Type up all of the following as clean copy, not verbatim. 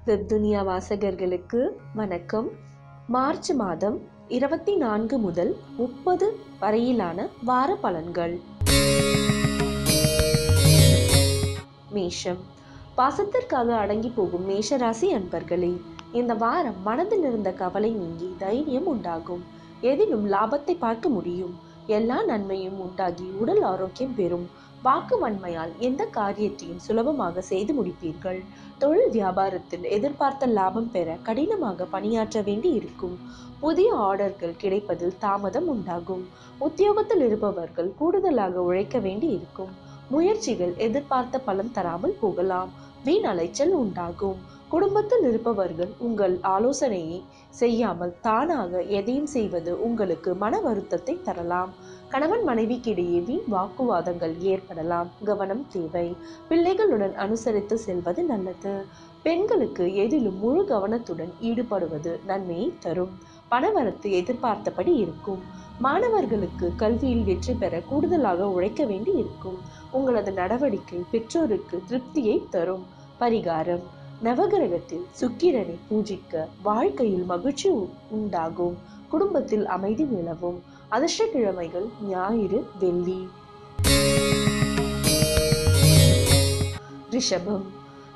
வெப்துனியா வாசகர்களுக்கு வணக்கம். மார்ச் மாதம் 24 முதல் 30 வரையிலான வார பலன்கள். மேஷம். பாசத்திற்காக அடங்கி போகும் மேஷராசி அன்பர்களே, இந்த வாரம் மனதில் இருந்த கவலை நீங்கி தைரியம் உண்டாகும். எதிலும் லாபத்தை பார்க்க முடியும். எல்லா நன்மையும் உண்டாகி உடல் ஆரோக்கியம் பெறும். வாக்கு வன்மையால் எந்த காரியத்தையும் சுலபமாக செய்து முடிப்பீர்கள். தொழில் வியாபாரத்தில் எதிர்பார்த்த லாபம் பெற கடினமாக பணியாற்ற வேண்டி இருக்கும். புதிய ஆர்டர்கள் கிடைப்பதில் தாமதம் உண்டாகும். உத்தியோகத்தில் இருப்பவர்கள் கூடுதலாக உழைக்க வேண்டி இருக்கும். முயற்சிகள் எதிர்பார்த்த பலன் தராமல் போகலாம். வீண் அலைச்சல் உண்டாகும். குடும்பத்தில் இருப்பவர்கள் உங்கள் ஆலோசனையை செய்யாமல் தானாக எதையும் செய்வது உங்களுக்கு மன வருத்தத்தை தரலாம். கணவன் மனைவிக்கிடையே வீண் வாக்குவாதங்கள் ஏற்படலாம். கவனம் தேவை. பிள்ளைகளுடன் அனுசரித்து செல்வது நல்லது. பெண்களுக்கு எதிலும் முழு கவனத்துடன் ஈடுபடுவது நன்மையை தரும். பணவரத்து எதிர்பார்த்தபடி இருக்கும். மாணவர்களுக்கு கல்வியில் வெற்றி பெற கூடுதலாக உழைக்க வேண்டி இருக்கும். உங்களது நடவடிக்கை பெற்றோருக்கு திருப்தியை தரும். பரிகாரம். நவகிரகத்தில் சுக்கிரனை பூஜிக்க வாழ்க்கையில் மகிழ்ச்சி உண்டாகும். குடும்பத்தில் அமைதி நிலவும். அதிர்ஷ்ட கிழமைகள் ஞாயிறு, வெள்ளி. ரிஷபம்.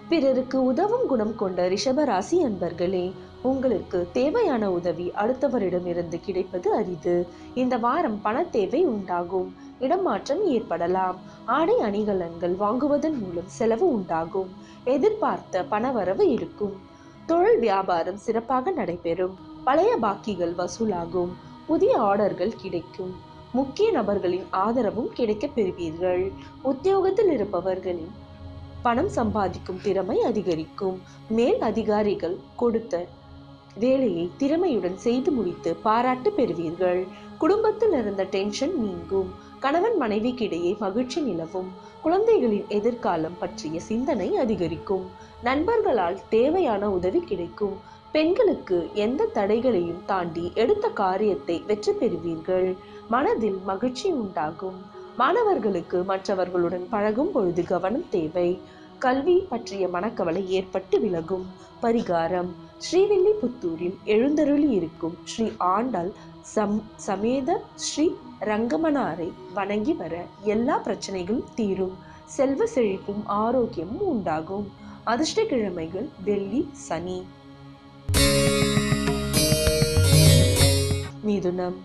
பிறருக்கு உதவும் குணம் கொண்ட ரிஷபராசி அன்பர்களே, உங்களுக்கு தேவையான உதவி அடுத்தவரிடமிருந்து கிடைப்பது அரிது. இந்த வாரம் பண தேவை உண்டாகும். இடமாற்றம் ஏற்படலாம். ஆடை அணிகலன்கள் வாங்குவதன் மூலம் செலவு உண்டாகும். எதிர்பார்த்த பணவரவு இருக்கும். தொழில் வியாபாரம் சிறப்பாக நடைபெறும். பழைய பாக்கிகள் வசூலாகும். புதிய ஆர்டர்கள் கிடைக்கும். முக்கிய நபர்களின் ஆதரவும் கிடைக்க பெறுவீர்கள். உத்தியோகத்தில் இருப்பவர்களின் பணம் சம்பாதிக்கும் திறமை அதிகரிக்கும். மேல் அதிகாரிகள் கொடுத்த வேலையை திறமையுடன் செய்து முடித்து பாராட்டு பெறுவீர்கள். குடும்பத்தில் இருந்த டென்ஷன் நீங்கும். கணவன் மனைவிக்கிடையே மகிழ்ச்சி நிலவும். குழந்தைகளின் எதிர்காலம் பற்றிய சிந்தனை அதிகரிக்கும். நண்பர்களால் தேவையான உதவி கிடைக்கும். பெண்களுக்கு எந்த தடைகளையும் தாண்டி எடுத்த காரியத்தை வெற்றி பெறுவீர்கள். மனதில் மகிழ்ச்சி உண்டாகும். மாணவர்களுக்கு மற்றவர்களுடன் பழகும் பொழுது கவனம் தேவை. கல்வி பற்றிய மனக்கவலை ஏற்பட்டு விலகும். பரிகாரம். ஸ்ரீவில்லிபுத்தூரில் எழுந்தருளி இருக்கும் ஸ்ரீ ஆண்டாள் சமேத ஸ்ரீ ரங்கமனாரை வணங்கி வர எல்லா பிரச்சனைகளும் தீரும். செல்வ செழிப்பும் ஆரோக்கியமும் உண்டாகும். அதிர்ஷ்ட கிழமைகள் வெள்ளி, சனி. மிதுனம்.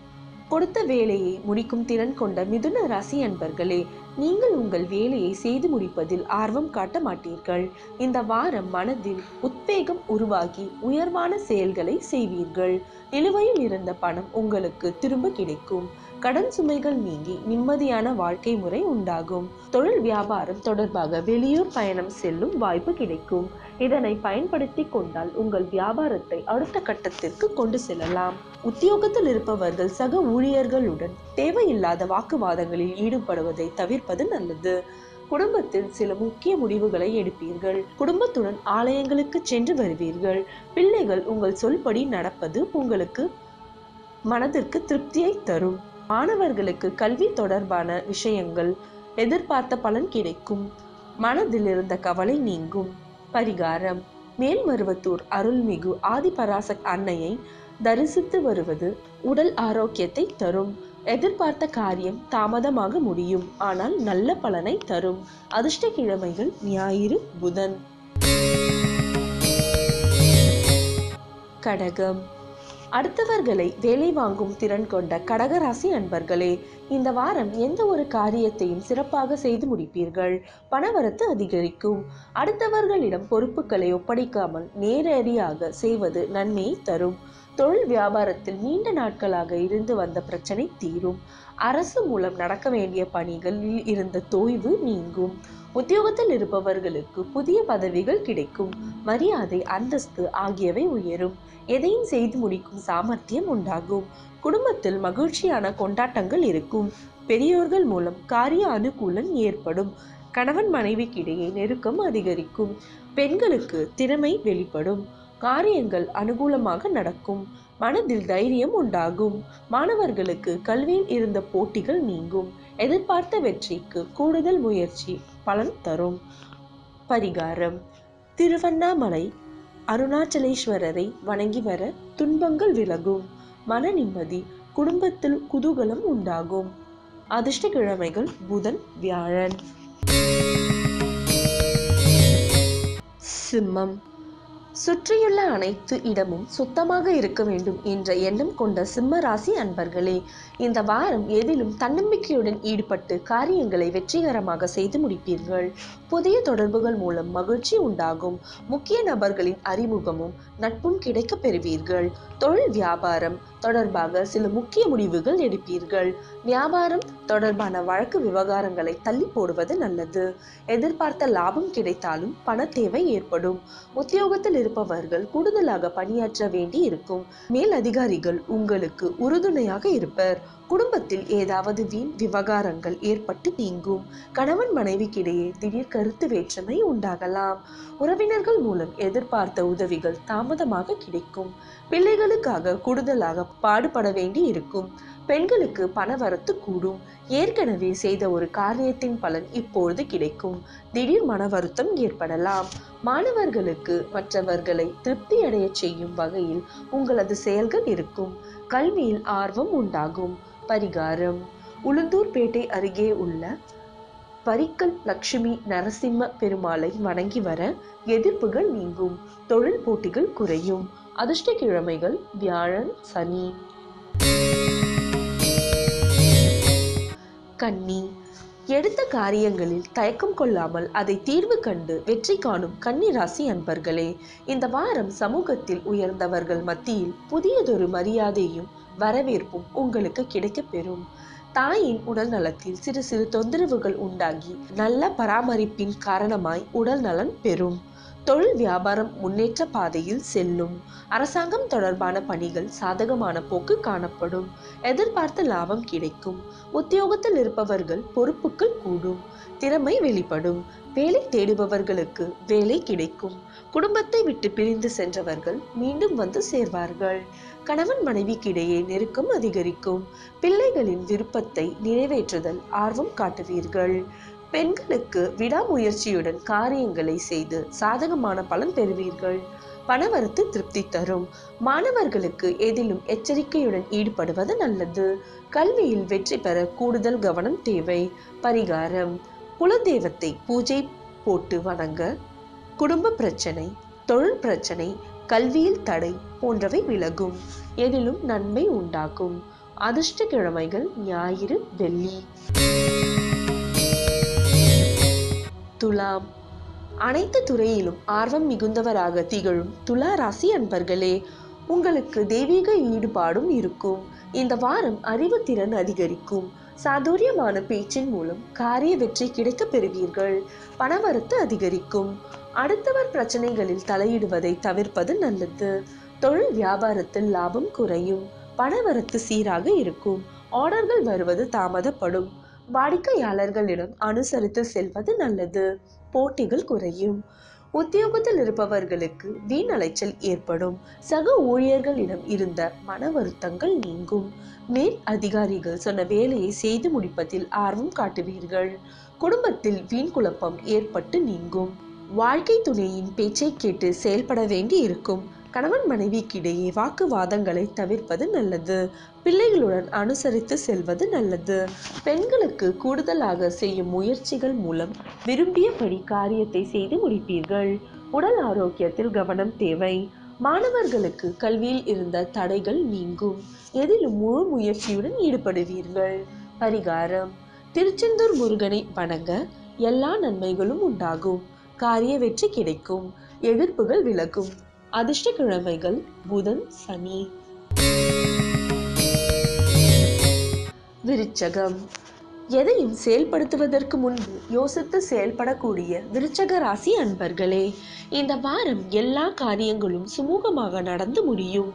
கொடுத்த வேலையை முடிக்கும் திறன் கொண்ட மிதுன ராசி அன்பர்களே, நீங்கள் உங்கள் வேலையை செய்து முடிப்பதில் ஆர்வம் காட்ட மாட்டீர்கள். இந்த வாரம் மனதில் உத்வேகம் உருவாகி உயர்வான செயல்களை செய்வீர்கள். நிலுவையில் இருந்த பணம் உங்களுக்கு திரும்ப கிடைக்கும். கடன் சுமைகள் நீங்கி நிம்மதியான வாழ்க்கை முறை உண்டாகும். தொழில் வியாபாரம் தொடர்பாக வெளியூர் பயணம் செல்லும் வாய்ப்பு கிடைக்கும். இதனை பயன்படுத்தி கொண்டால் உங்கள் வியாபாரத்தை அடுத்த கட்டத்திற்கு கொண்டு செல்லலாம். உத்தியோகத்தில் இருப்பவர்கள் சக ஊழியர்களுடன் தேவையில்லாத வாக்குவாதங்களில் ஈடுபடுவதை தவிர்ப்பது நல்லது. குடும்பத்தில் சில முக்கிய முடிவுகளை எடுப்பீர்கள். குடும்பத்துடன் ஆலயங்களுக்கு சென்று வருவீர்கள். பிள்ளைகள் உங்கள் சொல்படி நடப்பது உங்களுக்கு மனதிற்கு திருப்தியை தரும். மாணவர்களுக்கு கல்வி தொடர்பான விஷயங்கள் எதிர்பார்த்த பலன் கிடைக்கும். மனதில் இருந்த கவலை நீங்கும். பரிகாரம். மேல்மருவத்தூர் அருள்மிகு ஆதிபராசக்தி அன்னையை தரிசித்து வருவது உடல் ஆரோக்கியத்தை தரும். எதிர்பார்த்த காரியம் தாமதமாக முடியும், ஆனால் நல்ல பலனை தரும். அதிர்ஷ்ட கிழமைகள் ஞாயிறு, புதன். கடகம். அடுத்தவர்களை வேலை வாங்கும் திறன் கொண்ட கடகராசி அன்பர்களே, இந்த வாரம் எந்த ஒரு காரியத்தையும் சிறப்பாக செய்து முடிப்பீர்கள். பணவரத்து அதிகரிக்கும். அடுத்தவர்களிடம் பொறுப்புகளை ஒப்படைக்காமல் நேரடியாக செய்வது நன்மையை தரும். தொழில் வியாபாரத்தில் நீண்ட நாட்களாக இருந்து வந்த பிரச்சனை தீரும். அரசு மூலம் நடக்க வேண்டிய பணிகளில் இருந்த தொய்வு நீங்கும். உத்தியோகத்தில் இருப்பவர்களுக்கு புதிய பதவிகள் கிடைக்கும். மரியாதை, அந்தஸ்து ஆகியவை உயரும். எதையும் செய்து முடிக்கும் சாமர்த்தியம் உண்டாகும். குடும்பத்தில் மகிழ்ச்சியான கொண்டாட்டங்கள் இருக்கும். பெரியோர்கள் மூலம் காரிய அனுகூலம் ஏற்படும். கணவன் மனைவிக்கிடையே நெருக்கம் அதிகரிக்கும். பெண்களுக்கு திறமை வெளிப்படும். காரியங்கள் அனுகூலமாக நடக்கும். மனதில் தைரியம் உண்டாகும். மாணவர்களுக்கு கல்வியில் இருந்த போட்டிகள் நீங்கும். எதிர்பார்த்த வெற்றிக்கு கூடுதல் முயற்சி பலன் தரும். பரிகாரம். திருவண்ணாமலை அருணாச்சலேஸ்வரரை வணங்கி வர துன்பங்கள் விலகும். மன நிம்மதி, குடும்பத்தில் குதூகலம் உண்டாகும். அதிர்ஷ்ட கிழமைகள் புதன், வியாழன். சிம்மம். சுற்றியுள்ள அனைத்து இடமும் சுத்தமாக இருக்க வேண்டும் என்ற எண்ணம் கொண்ட சிம்ம ராசி அன்பர்களே, இந்த வாரம் எதிலும் தன்னம்பிக்கையுடன் ஈடுபட்டு காரியங்களை வெற்றிகரமாக செய்து முடிப்பீர்கள். புதிய தொடர்புகள் மூலம் மகிழ்ச்சி உண்டாகும். முக்கிய நபர்களின் அறிமுகமும் நட்பும் கிடைக்க பெறுவீர்கள். தொழில் வியாபாரம் தொடர்பாக சில முக்கிய முடிவுகள் எடுப்பீர்கள். வியாபாரம் தொடர்பான வழக்கு விவகாரங்களை தள்ளி போடுவது நல்லது. எதிர்பார்த்த லாபம் கிடைத்தாலும் பண தேவை ஏற்படும். உத்தியோகத்தில் இருப்பவர்கள் கூடுதலாக பணியாற்ற வேண்டி இருக்கும். மேல் அதிகாரிகள் உங்களுக்கு உறுதுணையாக இருப்பர். குடும்பத்தில் ஏதாவது வீண் விவகாரங்கள் ஏற்பட்டு நீங்கும். கணவன் மனைவிக்கிடையே திடீர் கருத்து வேற்றுமை உண்டாகலாம். உறவினர்கள் மூலம் எதிர்பார்த்த உதவிகள் தாமதமாக கிடைக்கும். பிள்ளைகளுக்காக கூடுதலாக பாடுபட வேண்டி இருக்கும். பெண்களுக்கு பணவரத்து கூடும். ஏற்கனவே செய்த ஒரு காரியத்தின் பலன் இப்பொழுது கிடைக்கும். திடீர் மன வருத்தம் ஏற்படலாம். மாணவர்களுக்கு மற்றவர்களை திருப்தி அடைய செய்யும் வகையில் உங்களது செயல்கள் இருக்கும். கல்வியில் ஆர்வம் உண்டாகும். பரிகாரம்: உளுந்தூர்பேட்டை அருகே உள்ள பரிக்கல் லட்சுமி நரசிம்ம பெருமாளை வணங்கி வர எதிர்ப்புகள் நீங்கும். தொழில் போட்டிகள் குறையும். அதிர்ஷ்ட கிழமைகள் வியாழன், சனி. கன்னி. எடுத்த காரியங்களில் தயக்கம் கொள்ளாமல் அதை தீர்வு கண்டு வெற்றி காணும் கன்னி ராசி அன்பர்களே, இந்த வாரம் சமூகத்தில் உயர்ந்தவர்கள் மத்தியில் புதியதொரு மரியாதையும் வரவேற்பும் உங்களுக்கு கிடைக்க பெறும். தாயின் உடல் நலத்தில் சிறு சிறு தொந்தரவுகள் உண்டாகி நல்ல பராமரிப்பின் காரணமாய் உடல் நலன் பெறும். தொழில் வியாபாரம் முன்னேற்ற பாதையில் செல்லும். அரசாங்கம் தொடர்பான பணிகள் சாதகமான போக்கு காணப்படும். எதிர்பார்த்த லாபம் கிடைக்கும். உத்தியோகத்தில் இருப்பவர்கள் பொறுப்புகள் கூடும். திறமை வெளிப்படும். வேலை தேடுபவர்களுக்கு வேலை கிடைக்கும். குடும்பத்தை விட்டு பிரிந்து சென்றவர்கள் மீண்டும் வந்து சேர்வார்கள். கணவன் மனைவிக்கிடையே நெருக்கம் அதிகரிக்கும். பிள்ளைகளின் விருப்பத்தை நிறைவேற்றுதல் ஆர்வம் காட்டுவீர்கள். பெண்களுக்கு விடாமுயற்சியுடன் காரியங்களை செய்து சாதகமான பலன் பெறுவீர்கள். பணவரத்து திருப்தி தரும். மாணவர்களுக்கு எதிலும் எச்சரிக்கையுடன் ஈடுபடுவது நல்லது. கல்வியில் வெற்றி பெற கூடுதல் கவனம் தேவை. பரிகாரம்: குலதெய்வத்தை பூஜை போட்டு வணங்க. குடும்ப பிரச்சனை, தொழில் பிரச்சனை, கல்வியில் தடை போன்றவை விலகும். எதிலும் நன்மை உண்டாகும். அதிர்ஷ்ட கிழமைகள் ஞாயிறு, வெள்ளி. துலாம். அனைத்து துறையிலும் ஆர்வம் மிகுந்தவராக திகழும் துலா ராசி அன்பர்களே, உங்களுக்கு தெய்வீக ஈடுபாடும் இருக்கும். இந்த வாரம் அறிவுத்திறன் அதிகரிக்கும். சாதுரியமான பேச்சின் மூலம் காரிய வெற்றி கிடைக்க பெறுவீர்கள். பணவரத்து அதிகரிக்கும். அடுத்தவர் பிரச்சனைகளில் தலையிடுவதை தவிர்ப்பது நல்லது. தொழில் வியாபாரத்தில் லாபம் குறையும். பணவரத்து சீராக இருக்கும். ஆர்டர்கள் வருவது தாமதப்படும். வாடிக்கையாளர்களிடம் அனுசரித்து செல்வது நல்லது. போட்டிகள் குறையும். உத்தியோகத்தில் இருப்பவர்களுக்கு வீண் அலைச்சல் ஏற்படும். சக ஊழியர்களிடம் இருந்த மன வருத்தங்கள் நீங்கும். மேல் அதிகாரிகள் சொன்ன வேலையை செய்து முடிப்பதில் ஆர்வம் காட்டுவீர்கள். குடும்பத்தில் வீண் குழப்பம் ஏற்பட்டு நீங்கும். வாழ்க்கை துணையின் பேச்சை கேட்டு செயல்பட வேண்டி இருக்கும். கணவன் மனைவிக்கிடையே வாக்குவாதங்களை தவிர்ப்பது நல்லது. பிள்ளைகளுடன் அனுசரித்து செல்வது நல்லது. பெண்களுக்கு கூடுதலாக செய்யும் முயற்சிகள் மூலம் விரும்பியபடி காரியத்தை செய்து முடிப்பீர்கள். உடல் ஆரோக்கியத்தில் கவனம் தேவை. மாணவர்களுக்கு கல்வியில் இருந்த தடைகள் நீங்கும். எதிலும் முழு முயற்சியுடன் ஈடுபடுவீர்கள். பரிகாரம்: திருச்செந்தூர் முருகனை வணங்க. எல்லா நன்மைகளும் உண்டாகும். காரிய வெற்றி கிடைக்கும். எதிர்ப்புகள் விலகும். அதிர்ஷ்ட கிழமைகள் புதன், சனி. விருச்சகம். எதையும் செயல்படுத்துவதற்கு முன்பு யோசித்து செயல்படக்கூடிய விருச்சக ராசி அன்பர்களே, இந்த வாரம் எல்லா காரியங்களும் சுமூகமாக நடந்து முடியும்.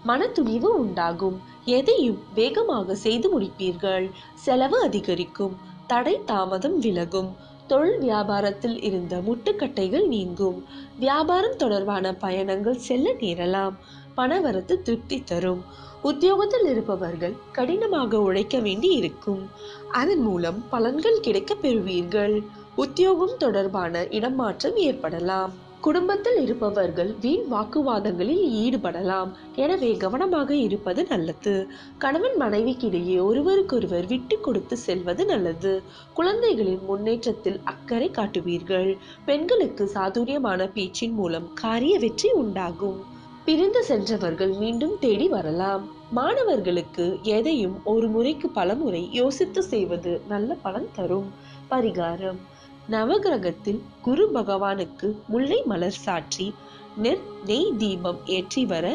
மன துணிவு உண்டாகும். எதையும் வேகமாக செய்து முடிப்பீர்கள். செலவு அதிகரிக்கும். தடை தாமதம் விலகும். தொழில் வியாபாரத்தில் இருந்த முட்டுக்கட்டைகள் நீங்கும். வியாபாரம் தொடர்பான பயணங்கள் செல்ல நேரலாம். பணவரத்து திருப்தி தரும். உத்தியோகத்தில் இருப்பவர்கள் கடினமாக உழைக்க வேண்டி இருக்கும். அதன் மூலம் பலன்கள் கிடைக்க பெறுவீர்கள். உத்தியோகம் தொடர்பான இடமாற்றம் ஏற்படலாம். குடும்பத்தில் இருப்பவர்கள் வீண் வாக்குவாதங்களில் ஈடுபடலாம். எனவே கவனமாக இருப்பது நல்லது. கணவன் மனைவிக்கிடையே ஒருவருக்கொருவர் விட்டு கொடுத்து செல்வது நல்லது. குழந்தைகளின் முன்னேற்றத்தில் அக்கறை காட்டுவீர்கள். பெண்களுக்கு சாதுரியமான பேச்சின் மூலம் காரிய வெற்றி உண்டாகும். பிரிந்து சென்றவர்கள் மீண்டும் தேடி வரலாம். மாணவர்களுக்கு எதையும் ஒரு முறைக்கு பலமுறை யோசித்து செய்வது நல்ல பலன் தரும். பரிகாரம்: நவகிரகத்தில் குரு பகவானுக்கு முல்லை மலர் சாற்றி நெய் தீபம் ஏற்றி வர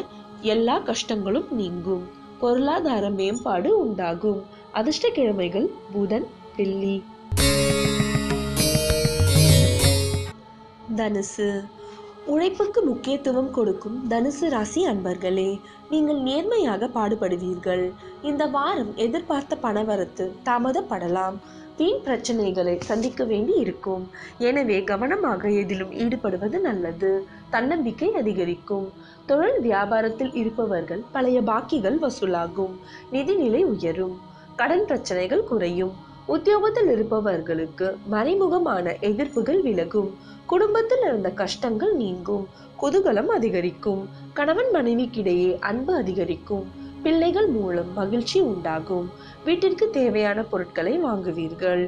எல்லா கஷ்டங்களும் நீங்கும். பொருளாதார மேம்பாடு உண்டாகும். அதிர்ஷ்ட கிழமைகள் புதன், வெள்ளி. தனுசு. உழைப்புக்கு முக்கியத்துவம் கொடுக்கும் தனுசு ராசி அன்பர்களே, நீங்கள் நேர்மையாக பாடுபடுவீர்கள். இந்த வாரம் எதிர்பார்த்த பணவரத்து தாமதப்படலாம். வீண் பிரச்சனைகளை சந்திக்க வேண்டி இருக்கும். எனவே கவனமாக எதிலும் ஈடுபடுவது நல்லது. தன்னம்பிக்கை அதிகரிக்கும். தொழில் வியாபாரத்தில் இருப்பவர்கள் பழைய பாக்கிகள் வசூலாகும். நிதிநிலை உயரும். கடன் பிரச்சனைகள் குறையும். உத்தியோகத்தில் இருப்பவர்களுக்கு மறைமுகமான எதிர்ப்புகள் விலகும். குடும்பத்தில் இருந்த கஷ்டங்கள் நீங்கும். குதூகலம் அதிகரிக்கும். கணவன் மனைவிக்கிடையே அன்பு அதிகரிக்கும். பிள்ளைகள் மூலம் மகிழ்ச்சி உண்டாகும். வீட்டிற்கு தேவையான பொருட்களை வாங்குவீர்கள்.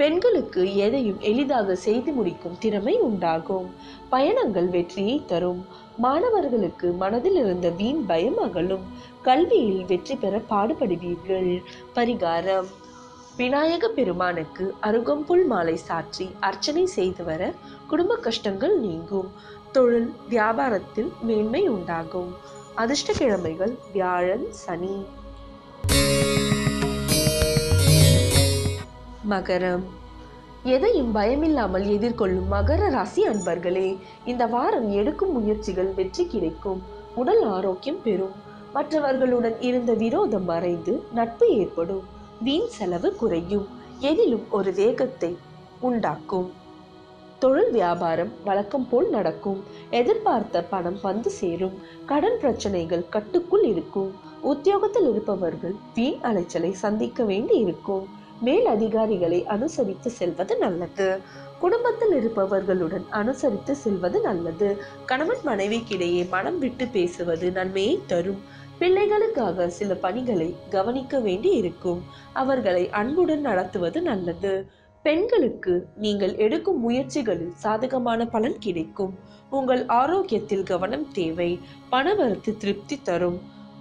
பெண்களுக்கு எதையும் எளிதாக செய்து முடிக்கும் திறமை உண்டாகும். பயணங்கள் வெற்றியை தரும். மாணவர்களுக்கு மனதில் இருந்த வீண் பயம் அகலும். கல்வியில் வெற்றி பெற பாடுபடுவீர்கள். பரிகாரம்: விநாயக பெருமானுக்கு அருகம்புல் மாலை சாற்றி அர்ச்சனை செய்து வர குடும்ப கஷ்டங்கள் நீங்கும். தொழில் வியாபாரத்தில் மேன்மை உண்டாகும். அதிர்ஷ்ட கிழமைகள் வியாழன், சனி. மகரம். எதையும் பயமில்லாமல் எதிர்கொள்ளும் மகர ராசி அன்பர்களே, இந்த வாரம் எடுக்கும் முயற்சிகள் வெற்றி கிடைக்கும். உடல் ஆரோக்கியம் பெறும். மற்றவர்களுடன் இருந்த விரோதம் மறைந்து நட்பு ஏற்படும். வீண் செலவு குறையும். எதிலும் ஒரு வேகத்தை உண்டாக்கும். தொழில் வியாபாரம் வழக்கம் போல் நடக்கும். எதிர்பார்த்த பணம் வந்து சேரும். கடன் பிரச்சனைகள் கட்டுக்குள் இருக்கும். உத்தியோகத்தில் இருப்பவர்கள் வீண் அலைச்சலை சந்திக்க வேண்டி இருக்கும். மேல் அதிகாரிகளை அனுசரித்து செல்வது நல்லது. குடும்பத்தில் இருப்பவர்களுடன் அனுசரித்து செல்வது நல்லது. கணவன் மனைவிக்கிடையே மனம் விட்டு பேசுவது நன்மையை தரும். பிள்ளைகளுக்காக சில பணிகளை கவனிக்க வேண்டி இருக்கும். அவர்களை அன்புடன் நடத்துவது நல்லது. பெண்களுக்கு நீங்கள் எடுக்கும் முயற்சிகளில் சாதகமான பலன் கிடைக்கும். உங்கள் ஆரோக்கியத்தில் கவனம் தேவை. பணவரத்து திருப்தி தரும்.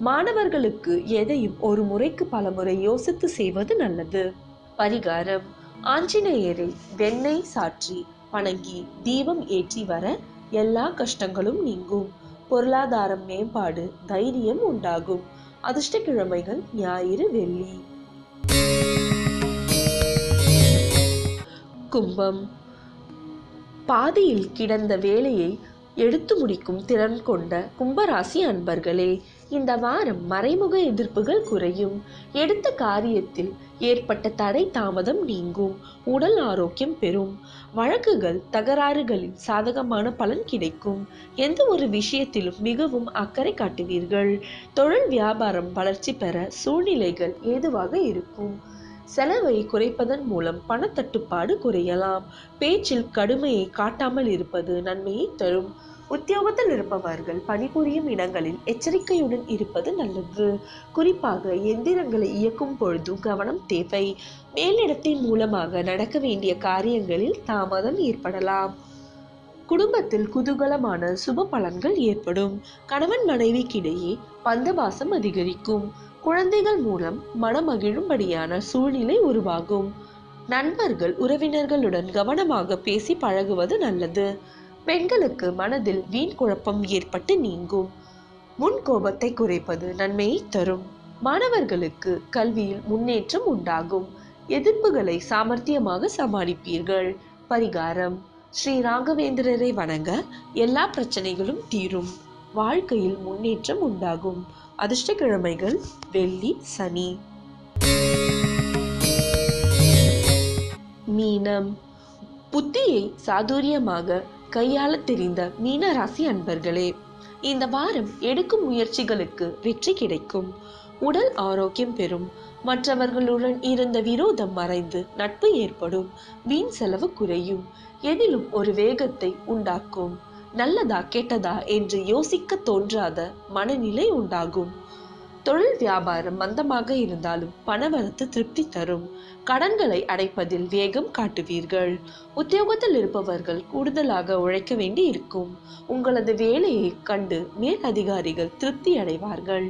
மாணவர்களுக்கு எதையும் ஒரு முறைக்கு பலமுறை யோசித்து செய்வது நல்லது. பரிகாரம்: ஆஞ்சநேயரை வெண்ணெய் சாற்றி வணங்கி தீபம் ஏற்றி வர எல்லா கஷ்டங்களும் நீங்கும். பொருளாதாரம் மேம்பாடு, தைரியம் உண்டாகும். அதிர்ஷ்ட கிழமைகள் ஞாயிறு, வெள்ளி. கும்பம். பாதியில் கிடந்த வேலையை எடுத்து முடிக்கும் திறன் கொண்ட கும்பராசி அன்பர்களே, இந்த வாரம் மறைமுக எதிர்ப்புகள் குறையும். எடுத்த காரியத்தில் ஏற்பட்ட தடை தாமதம் நீங்கும். உடல் ஆரோக்கியம் பெறும். வழக்குகள் தகராறுகளில் சாதகமான பலன் கிடைக்கும். எந்த ஒரு விஷயத்திலும் மிகவும் அக்கறை காட்டுவீர்கள். தொழில் வியாபாரம் வளர்ச்சி பெற சூழ்நிலைகள் ஏதுவாக இருக்கும். செலவை குறைப்பதன் மூலம் பணத்தட்டுப்பாடு குறையலாம். பேச்சில் கடுமையை காட்டாமல் இருப்பது நன்மையை தரும். உத்தியோகத்தில் இருப்பவர்கள் பணிபுரியும் இடங்களில் எச்சரிக்கையுடன் இருப்பது நல்லது. குறிப்பாக எந்திரங்களை இயக்கும் பொழுது கவனம் தேவை. மேலிடத்தின் மூலமாக நடக்க வேண்டிய காரியங்களில் தாமதம் ஏற்படலாம். குடும்பத்தில் குதூகலமான சுப பலன்கள் ஏற்படும். கணவன் மனைவிக்கிடையே பந்தபாசம் அதிகரிக்கும். குழந்தைகள் மூலம் மனமகிழும்படியான சூழ்நிலை உருவாகும். நண்பர்கள் உறவினர்களுடன் கவனமாக பேசி பழகுவது நல்லது. பெண்களுக்கு மனதில் வீண் குழப்பம் ஏற்பட்டு நீங்கும். முன் கோபத்தை குறைப்பது நன்மையை தரும். மாணவர்களுக்கு கல்வியில் முன்னேற்றம் உண்டாகும். எதிர்ப்புகளை சாமர்த்தியமாக சமாளிப்பீர்கள். பரிகாரம்: ஸ்ரீ ராகவேந்திரரை வணங்க எல்லா பிரச்சனைகளும் தீரும். வாழ்க்கையில் முன்னேற்றம் உண்டாகும். அதிர்ஷ்ட கிழமைகள் வெள்ளி, சனி. மீனம். புத்தியை சாதுரியமாக கையாள தெரிந்த மீன ராசி அன்பர்களே, இந்த வாரம் எடுக்கும் முயற்சிகளுக்கு வெற்றி கிடைக்கும். உடல் ஆரோக்கியம் பெறும். மற்றவர்களுடன் இருந்த விரோதம் மறைந்து நட்பு ஏற்படும். வீண் செலவு குறையும். எதிலும் ஒரு வேகத்தை உண்டாக்கும். நல்லதா கெட்டதா என்று யோசிக்க தோன்றாத மனநிலை உண்டாகும். தொழில் வியாபாரம் மந்தமாக இருந்தாலும் பணவரத்து திருப்தி தரும். கடன்களை அடைப்பதில் வேகம் காட்டுவீர்கள். உத்தியோகத்தில் இருப்பவர்கள் கூடுதலாக உழைக்க வேண்டி இருக்கும். உங்களது வேலையை கண்டு மேல் அதிகாரிகள் திருப்தி அடைவார்கள்.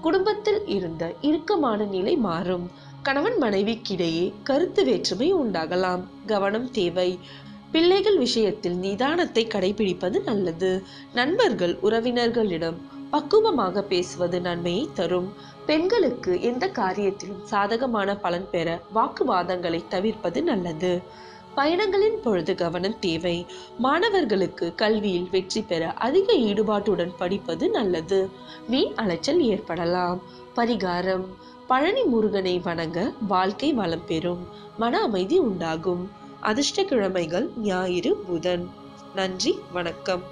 குடும்பத்தில் இருந்த இறுக்கமான நிலை மாறும். கணவன் மனைவிக்கிடையே கருத்து வேற்றுமை உண்டாகலாம். கவனம் தேவை. பிள்ளைகள் விஷயத்தில் நிதானத்தை கடைபிடிப்பது நல்லது. நண்பர்கள் உறவினர்களிடம் பக்குவமாக பேசுவது நன்மையை தரும். பெண்களுக்கு எந்த காரியத்திலும் சாதகமான பலன் பெற வாக்குவாதங்களை தவிர்ப்பது நல்லது. பயணங்களின் பொழுது கவனம் தேவை. மாணவர்களுக்கு கல்வியில் வெற்றி பெற அதிக ஈடுபாட்டுடன் படிப்பது நல்லது. வீண் அலைச்சல் ஏற்படலாம். பரிகாரம்: பழனி முருகனை வணங்க வாழ்க்கை வளம் பெறும். மன அமைதி உண்டாகும். அதிர்ஷ்ட கிழமைகள் ஞாயிறு, புதன். நன்றி, வணக்கம்.